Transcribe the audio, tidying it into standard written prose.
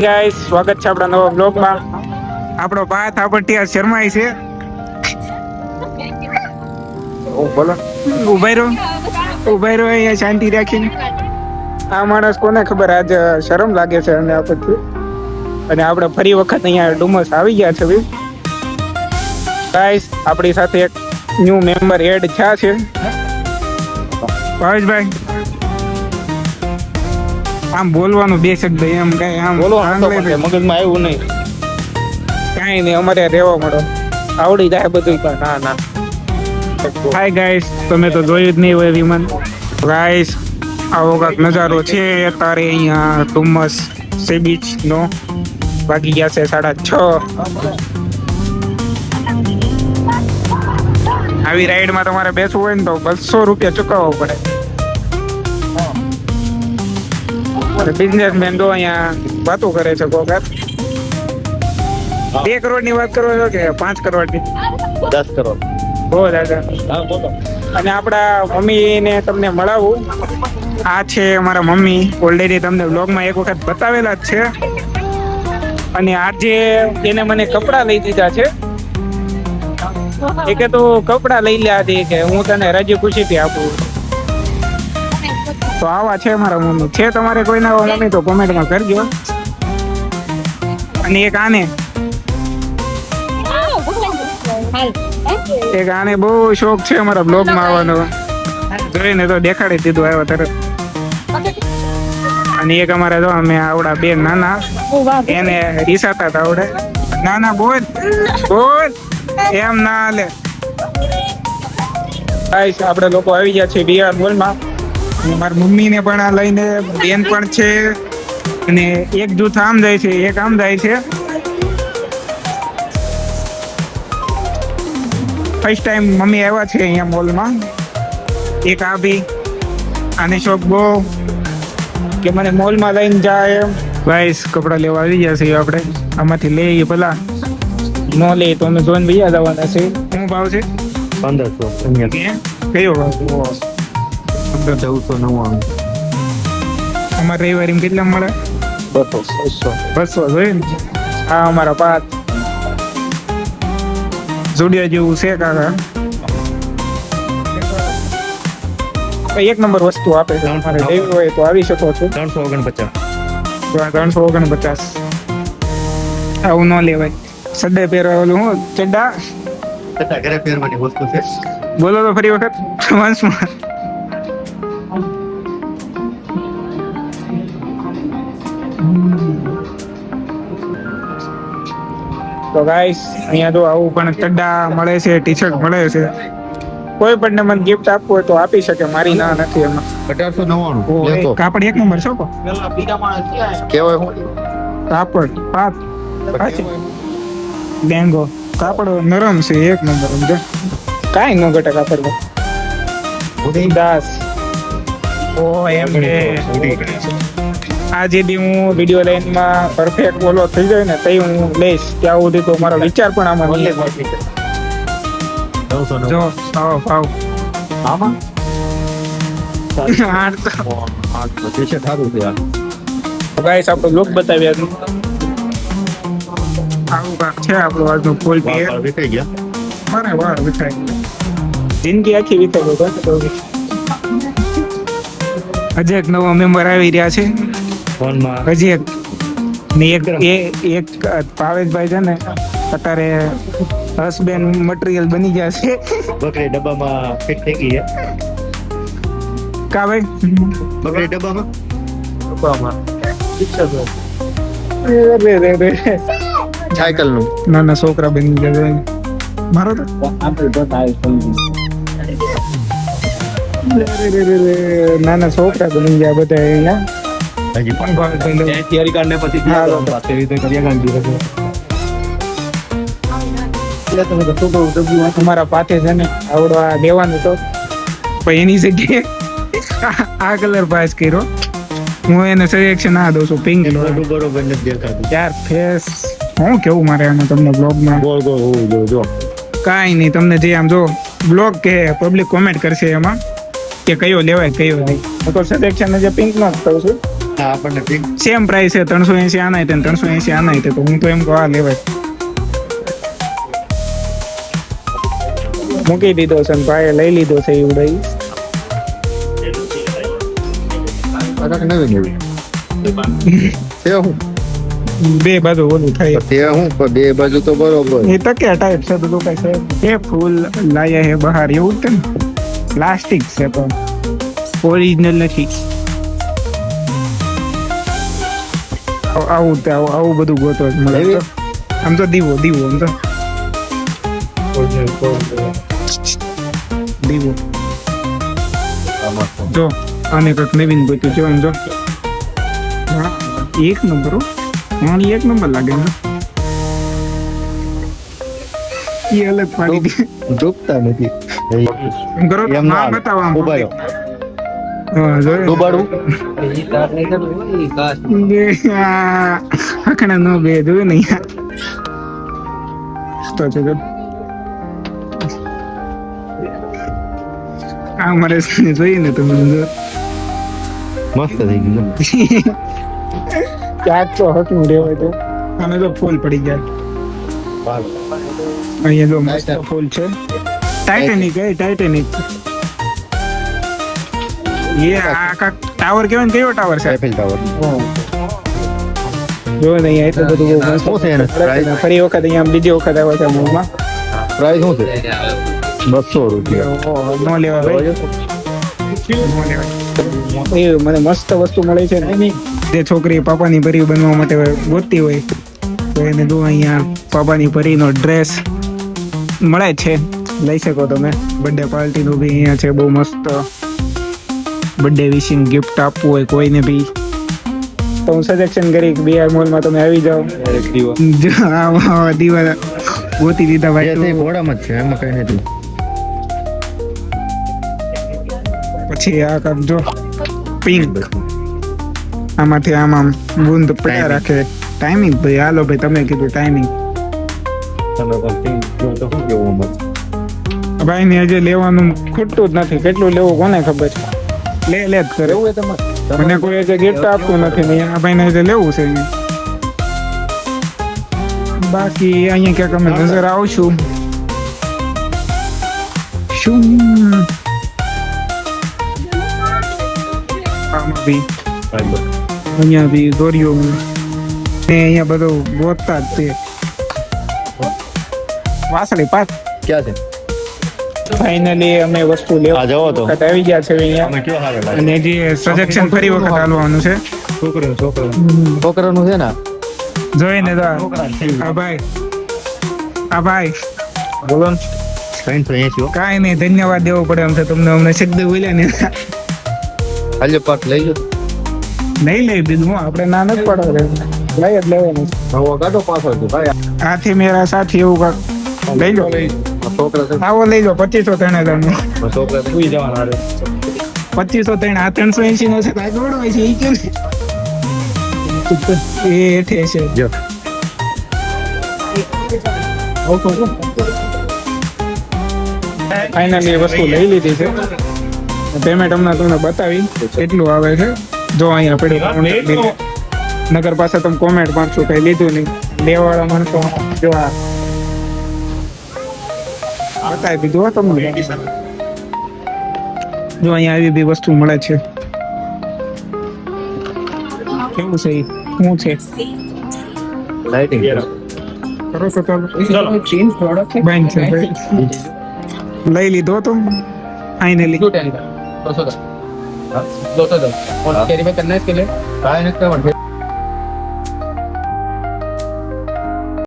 Guys સ્વાગત છે આપણા નવા બ્લોગમાં. આપણો ભાત આપટિયા શર્માય છે. બોલો ઉભાઈ રહો અહીંયા શાંતિ રાખીને. આ માણસ કોને ખબર આજ શરમ લાગે છે અને આપણથી. અને આપણે ફરી વખત અહીંયા ડુમસ આવી ગયા છે ભાઈ. ગાઈસ આપણી સાથે એક ન્યૂ મેમ્બર એડ થયા છે ભાવેશભાઈ. આમ બોલવાનું બે શબ્દ એમ કઈ આમ બોલો મગજમાં આવ્યું નહીં. કઈ નહીં અમારે રહેવા મળો આવડી જાય બધું. ના ના હાય ગાઈસ, તમે તો જોયું જ નહીં હોય વિમાન. ગાઈસ આવો કાંક નજારો છે અત્યારે અહીંયા ડુમસ સી બીચ નો. વાગી ગયા છે 6:30. આવી રાઈડમાં તમારે બેસવું હોય ને તો 200 રૂપિયા ચૂકવવા પડે. બિઝનેસમેન તો અહીંયા વાતો કરે છે કોક. 2 કરોડની વાત કરો છો કે 5 કરોડની? 10 કરોડ. બહુ દાદા. અને આપણા મમ્મીને તમને મળાવું. આ છે અમારા મમ્મી. ઓલરેડી તમને બ્લોગમાં એક વખત બતાવેલા જ છે. અને આજે એને મને કપડાં લઈ દીધા છે. એ કે તું કપડાં લઈ લે આજે, કે હું તને રાજી ખુશીથી આપું. તો આવા છે મારા મમ્મી. છે તમારે કોઈ ના મમ્મી તો કોમેન્ટમાં કરજો. અને એક આને બહુ શોખ છે અમારા બ્લોગમાં આવવાનો. જોઈને તો દેખાડી દીધું આવ્યો તરત. અને એક અમારા જો અમે આવડા બે નાના, એને રીસાતા હતા આવડે. નાના બોલ એમ ના હાલે. આપણે લોકો આવી ગયા છે બીઆર મોલમાં. મારી મમ્મીને પણ આ લઈને, બેન પણ છે. અને એક જૂથ આમ જાય છે, એક આમ જાય છે. ફર્સ્ટ ટાઈમ મમ્મી આવ્યા છે અહીંયા મોલમાં. એક આ બી આને શોખ બહુ કે મને મોલમાં લઈને જાય એમ. ગાઈસ કપડાં લેવા આવી ગયા છીએ આપણે. આમાંથી લઈએ ભલા, ન લે તો અમે જોઈને બીજા જવાના છે. શું ભાવ છે? 1500. કયો ભાવ? 1499. અમારે રવિવારી કેટલા મળે? 200 જોઈએ ને. હા અમારા 5 જોડિયા જેવું છે કાકા. એક નંબર વસ્તુ આપે છે. તમારે લેવી હોય તો આવી શકો છો. 349. આવું ન લેવાય. સડે પહેરવા ઓલું હું ચડ્ડા ઘરે પહેરવાની વસ્તુ છે. બોલો તો ફરી વખત વંશમાં. તો ગાઈસ અહીંયા તો આવું પણ ચડ્ડા મળે છે, ટી શર્ટ મળે છે. કોઈ પણ મને ગિફ્ટ આપવું હોય તો આપી શકે, મારી ના નથી એમાં. 1899. કાપડ એક નંબર છો. કેવાય હું કાપડ બેંગો કાપડ નરમ છે એક નંબર. સમજે કાંઈ ન ઘટે કાપડમાં. દાસ ઓ એમ કે આજે બી હું વિડીયો લાઈનમાં પરફેક્ટ બોલો થઈ જાય ને તઈ હું લઈશ. ત્યાં સુધી તો મારો વિચાર પણ આમાં નહીં. જો ભાવ આમાં 800. ગાઈસ આપણો લોક બતાવ્યા. આવું કાક છે આપણું આજનું ફૂલ પીએ. વિખાઈ ગયા. મારે વાર વિખાઈ ગઈ. જિંદગી આખી વિખાઈ ગઈ. હજી એક નવો મેમ્બર આવી રહ્યા છે ફોનમાં. હજી એક ને એક ભાવેશભાઈ છે ને અત્યારે હસબેન્ડ મટીરિયલ બની ગયા છે. બકરી ડબ્બામાં ફિટ થઈ ગઈ છે. કા ભાઈ? બકરી ડબ્બામાં સાયકલ નું નાના છોકરા બની ગયા. મારો તો નાના છોકરા બની ગયા બધા અહીંયા. હજી પણ તૈયારી કાઢને પછી તમારા પાથે છે ને આવડવા દેવાનું તો પણ એની જગ્યાએ આ કલર પાસ કર્યો. હું એને સિલેક્શન આ દઉં છું પિંક. બરોબર નથી દેખાતું યાર ફેસ હું કેવું મારે આમાં તમને બ્લોગમાં. ગોળ ગોળ હોવું જોઈએ. જો કાંઈ નહીં, તમને જે આમ જો બ્લોગ કે પબ્લિક કોમેન્ટ કરશે એમાં કે કયો લેવાય કયો નહીં. તો સિલેક્શન જે પિંક નો જ કહું છું. હા આપણને પિંક સેમ પ્રાઇસ છે 380 આના છે 380 આના છે તો હું તો એમ કહું આ લેવાય. મૂકી દીધો છે ને ભાઈએ લઈ લીધો છે એવું દઈ. અલગ નવી નવી તે હું બે બાજુ ઓલું થાય તે હું પણ બે બાજુ તો બરોબર એ તો કે ટાઈપ છે બધું કઈ છે એ ફૂલ લાયા હે બહાર એવું જ છે ને પ્લાસ્ટિક છે પણ ઓરિજિનલ નથી. આવું આવું બધું ગોતો જ મળે એવી? આમ તો દીવો આમ તો દીવો જો આને કંઈક નવીન ગોત્યું છે આમ જો હા, એક નંબર હો. હા એક નંબર લાગે ને એ અલગ પાડી દે ડૂબતા નથી કરો એમ ના ના બતાવો આમ ઉભા રહ્યો. હા જોયું? ડૂબાડું એ આ હકણા નો બે જોયું ને યાર તો છે જો આ મારે જોઈએ ને તમે જો મસ્ત થઈ ગયું ક્યાંક તો હકનું રહેવાય તો આને તો ફૂલ પડી ગયા અહીંયા જો મસ્ત ફૂલ છે ટાઇટેનિક એ આ કાક ટાવર કેવાય ને કયો ટાવર છે આઈફેલ ટાવર જો ને અહીંયા એટલું બધું બહુ મસ્ત શું છે એનો પ્રાઇસ ફરી વખત અહીંયા બીજી વખત આવ્યો છે મૂળમાં પ્રાઇસ શું છે 200 રૂપિયા નો લેવા ભાઈ નો લેવાય. એ મને મસ્ત વસ્તુ મળે છે ને જે છોકરી પાપાની પરી બનવા માટે ગોતતી હોય તો એને દો અહીંયા પાપાની પરીનો ડ્રેસ મળે છે લઈ શકો તમે. બર્થડે પાર્ટીનું બી અહીંયા છે બહુ મસ્ત બર્થડે વિશિંગ ગિફ્ટ આપવું હોય કોઈને બી તો હું સજેશન કરી કે બીઆર મોલમાં તમે આવી જાઓ જો આ દીવા ગોતી લીધા એ તે ભાઈ. ઘોડામાં જ છે એમાં કઈ નથી પછી આ કાંક જો પિંક આમાંથી આમ બુંદ પડ્યા રાખે ટાઈમિંગ ભાઈ હાલો ભાઈ તમે કીધું ટાઈમિંગ તમે પણ પિંક જો તો શું કેવું મત ભાઈ ને હજી લેવાનું ખૂટતું જ નથી કેટલું લેવું કોને ખબર છે લે જ કરે એવું તમારે મને કોઈ હજી ગિફ્ટ આપતું નથી ને આ ભાઈને હજી લેવું છે અહીંયા. બાકી અહીંયા ક્યાંક અમે નજર આવશું શું આમાં બી અહીંયા બી દોરીઓ ને અહીંયા બધું ગોતતા જ તે વાસળી પાક ક્યાં છે ફાઇનલી અમે વસ્તુ આ લેવા જવો તો વખત આવી ગયા છે અહીંયા અમે કયો હારે લાગે અને જે સજેશન ફરી વખત હાલવાનું છે છોકરાનું છે ને જોઈને તો આ ભાઈ બોલો ને 380 કાંઈ નહીં ધન્યવાદ દેવો પડે એમ છે તમને અમને શબ્દ બોલ્યા ને હાલે પાક લઈ લો નહીં લઈ દીધું આપણે ના નથી પડે લઈ જ લેવાનું છે. નવો ગાડો પાછળ છે ભાઈ હાથી મેરા સાથી એવું કાંક લઈ લો છોકરા છે આવો લઈ લો 2503 તમને છોકરા સુઈ જવાના હારે 2503 આ 380 નો છે કાંઈ ગોળો હોય છે ઈ કેમ એ હેઠે છે જો ફાઇનલી વસ્તુ લઈ લીધી છે પેમેન્ટ હમણાં તમને બતાવી કેટલું આવે છે જો અહીંયા પડ્યું નગર પાસે તમે કોમેન્ટ મારશો કઈ લીધું નહીં લેવાવાળા માણસો જો આ બતાવી દીધું હો તમને જો અહીંયા આવી બી વસ્તુ મળે છે કેવું છે ઈ? શું છે લાઇટિંગ કરો તો ચાલો બાઈન છે ભાઈ. લઈ લીધો તો ફાઇનલી કાંઈ નથી